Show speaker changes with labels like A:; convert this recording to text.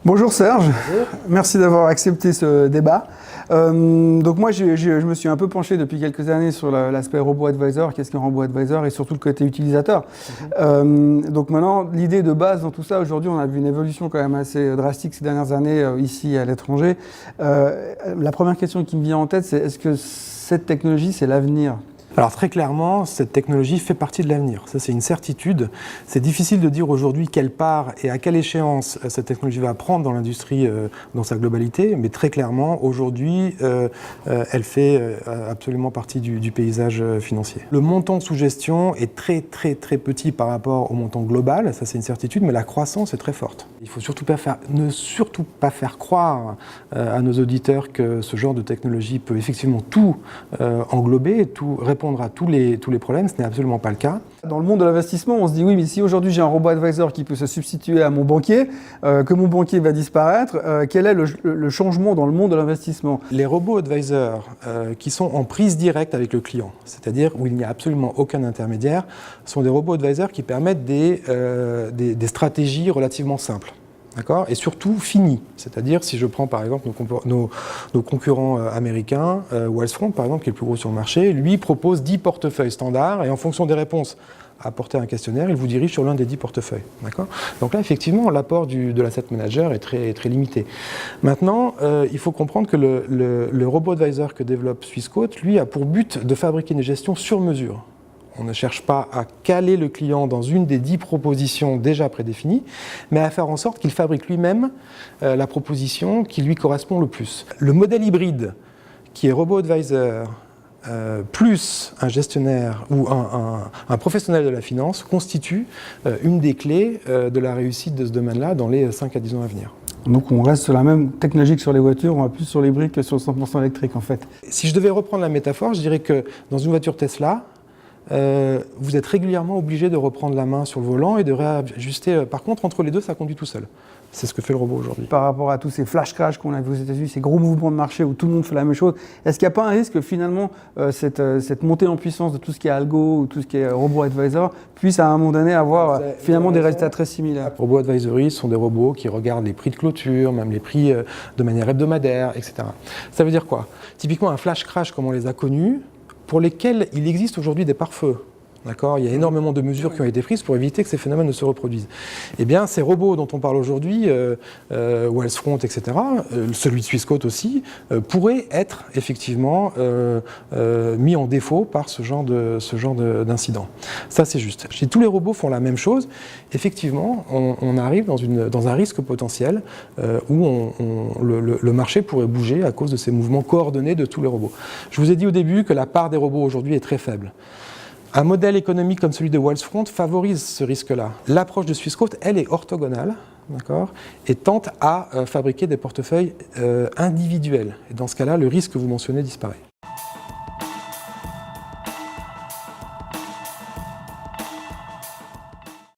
A: Bonjour Serge,
B: Bonjour.
A: merci d'avoir accepté ce débat. Donc moi je me suis un peu penché depuis quelques années sur l'aspect robot advisor, qu'est-ce qu'un robot advisor et surtout le côté utilisateur. Donc maintenant l'idée de base dans tout ça, aujourd'hui on a vu une évolution quand même assez drastique ces dernières années ici à l'étranger. La première question qui me vient en tête c'est est-ce que cette technologie c'est l'avenir ?
B: Alors très clairement, cette technologie fait partie de l'avenir. Ça, c'est une certitude. C'est difficile de dire aujourd'hui quelle part et à quelle échéance cette technologie va prendre dans l'industrie dans sa globalité, mais très clairement, aujourd'hui, elle fait absolument partie du paysage financier. Le montant sous gestion est très petit par rapport au montant global, ça c'est une certitude, mais la croissance est très forte. Il ne faut surtout pas faire croire à nos auditeurs que ce genre de technologie peut effectivement tout englober, tout répondre à tous les problèmes, ce n'est absolument pas le cas.
A: Dans le monde de l'investissement, on se dit oui, mais si aujourd'hui j'ai un robot advisor qui peut se substituer à mon banquier, que mon banquier va disparaître, quel est le changement dans le monde de l'investissement ?
B: Les robots advisors qui sont en prise directe avec le client, c'est-à-dire où il n'y a absolument aucun intermédiaire, sont des robots advisors qui permettent des stratégies relativement simples. Et surtout fini, c'est-à-dire si je prends par exemple nos concurrents américains, Wealthfront par exemple qui est le plus gros sur le marché, lui propose 10 portefeuilles standards et en fonction des réponses apportées à un questionnaire, il vous dirige sur l'un des 10 portefeuilles. Donc là effectivement l'apport de l'asset manager est très limité. Maintenant il faut comprendre que le robot advisor que développe Swissquote, lui a pour but de fabriquer une gestion sur mesure. On ne cherche pas à caler le client dans une des 10 propositions déjà prédéfinies, mais à faire en sorte qu'il fabrique lui-même la proposition qui lui correspond le plus. Le modèle hybride, qui est robot advisor, plus un gestionnaire ou un professionnel de la finance, constitue une des clés de la réussite de ce domaine-là dans les 5 à 10 ans à venir.
A: Donc on reste sur la même technologie que sur les voitures, on va plus sur les briques que sur le 100% électrique en fait.
B: Si je devais reprendre la métaphore, je dirais que dans une voiture Tesla, vous êtes régulièrement obligé de reprendre la main sur le volant et de réajuster. Par contre, entre les deux, ça conduit tout seul. C'est ce que fait le robot aujourd'hui.
A: Par rapport à tous ces flash crash qu'on a vu aux États-Unis, ces gros mouvements de marché où tout le monde fait la même chose, est-ce qu'il n'y a pas un risque que finalement cette montée en puissance de tout ce qui est algo ou tout ce qui est robot advisor puisse à un moment donné avoir finalement des résultats très similaires ?
B: Les robots advisory sont des robots qui regardent les prix de clôture, même les prix de manière hebdomadaire, etc. Ça veut dire quoi ? Typiquement, un flash crash comme on les a connus, pour lesquels il existe aujourd'hui des pare-feux. Il y a énormément de mesures qui ont été prises pour éviter que ces phénomènes ne se reproduisent. Eh bien, ces robots dont on parle aujourd'hui, Wealthfront, etc., celui de Swissquote aussi, pourraient être effectivement mis en défaut par ce genre d'incident. Ça, c'est juste. Si tous les robots font la même chose, effectivement, on arrive dans un risque potentiel où le marché pourrait bouger à cause de ces mouvements coordonnés de tous les robots. Je vous ai dit au début que la part des robots aujourd'hui est très faible. Un modèle économique comme celui de Wealthfront favorise ce risque-là. L'approche de Swissquote, elle est orthogonale, et tente à fabriquer des portefeuilles individuels. Et dans ce cas-là, le risque que vous mentionnez disparaît.